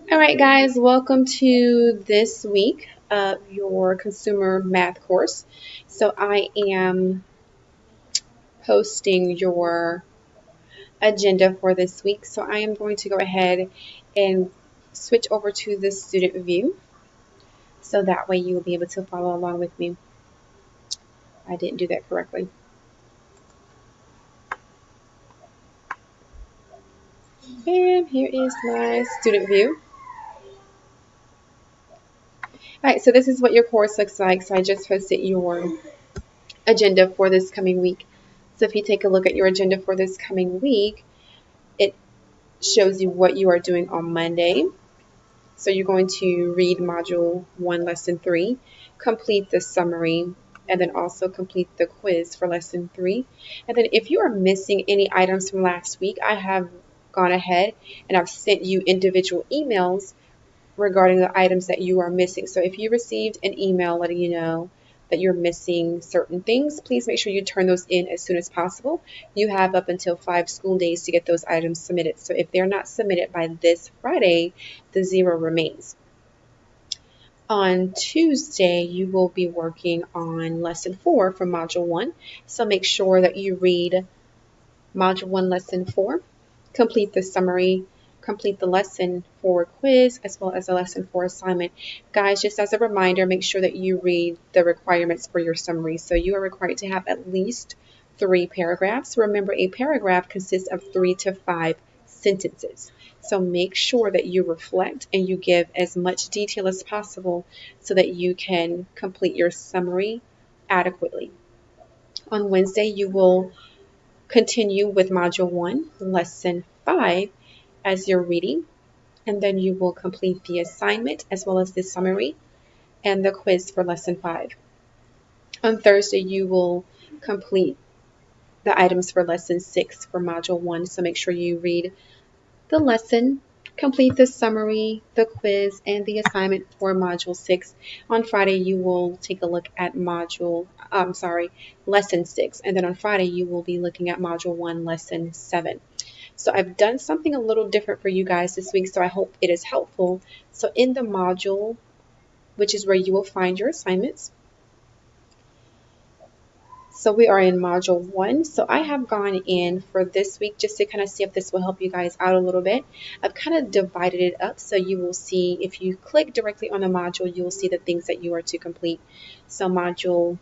All right, guys, welcome to this week of your consumer math course. So, I am posting your agenda for this week. So, I am going to go ahead and switch over to the student view so that way you will be able to follow along with me. I didn't do that correctly. And here is my student view. All right, so this is what your course looks like. So, I just posted your agenda for this coming week. So, if you take a look at your agenda for this coming week, it shows you what you are doing on Monday. So you're going to read Module 1, Lesson 3, complete the summary, and then also complete the quiz for Lesson 3. And then if you are missing any items from last week, I have gone ahead and I've sent you individual emails regarding the items that you are missing. So if you received an email letting you know that you're missing certain things, please make sure you turn those in as soon as possible. You have up until 5 school days to get those items submitted. So if they're not submitted by this Friday, the zero remains. On Tuesday, you will be working on Lesson 4 from Module 1. So make sure that you read Module 1, Lesson 4, complete the summary, complete the Lesson 4 quiz, as well as a Lesson 4 assignment. Guys, just as a reminder, make sure that you read the requirements for your summary. So you are required to have at least 3 paragraphs. Remember, a paragraph consists of 3 to 5 sentences. So make sure that you reflect and you give as much detail as possible so that you can complete your summary adequately. On Wednesday, you will continue with Module 1, Lesson 5 as you're reading, and then you will complete the assignment as well as the summary and the quiz for Lesson 5. On Thursday, you will complete the items for Lesson 6 for Module 1, so make sure you read the lesson, complete the summary, the quiz, and the assignment for Module 6. On Friday, you will take a look at Lesson 6, and then on Friday, you will be looking at Module 1, Lesson 7. So I've done something a little different for you guys this week, so I hope it is helpful. So in the module, which is where you will find your assignments, so we are in Module 1. So I have gone in for this week just to kind of see if this will help you guys out a little bit. I've kind of divided it up so you will see, if you click directly on the module, you will see the things that you are to complete. So Module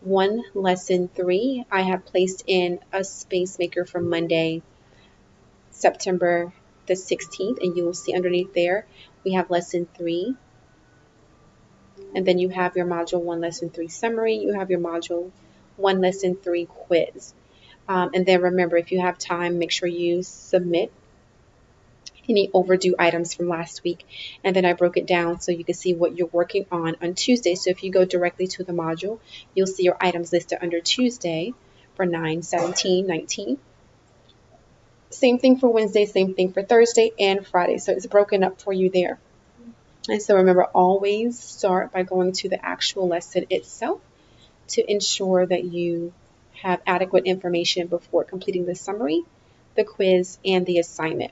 1, Lesson 3, I have placed in a space maker for Monday, September the 16th, and you will see underneath there we have Lesson 3, and then you have your Module 1 Lesson 3 summary, you have your Module 1 Lesson 3 quiz. And then remember, if you have time, make sure you submit any overdue items from last week. And then I broke it down so you can see what you're working on Tuesday. So if you go directly to the module, you'll see your items listed under Tuesday for 9, 17, 19. Same thing for Wednesday, same thing for Thursday and Friday. So it's broken up for you there. And so remember, always start by going to the actual lesson itself to ensure that you have adequate information before completing the summary, the quiz, and the assignment.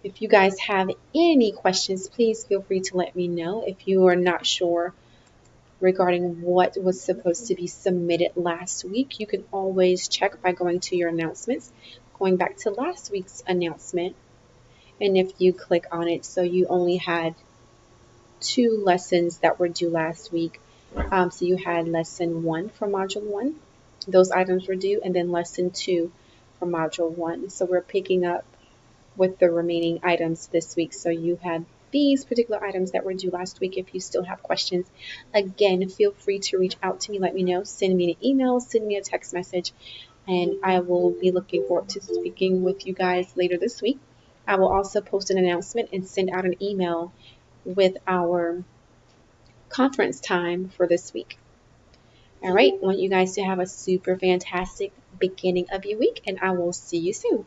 If you guys have any questions, please feel free to let me know. If you are not sure regarding what was supposed to be submitted last week, you can always check by going to your announcements, going back to last week's announcement. And if you click on it, so you only had 2 lessons that were due last week. So you had Lesson 1 for Module 1. Those items were due, and then Lesson 2 for Module 1. So we're picking up with the remaining items this week. So you had these particular items that were due last week. If you still have questions, again, feel free to reach out to me. Let me know. Send me an email, send me a text message, and I will be looking forward to speaking with you guys later this week. I will also post an announcement and send out an email with our conference time for this week. All right, I want you guys to have a super fantastic beginning of your week, and I will see you soon.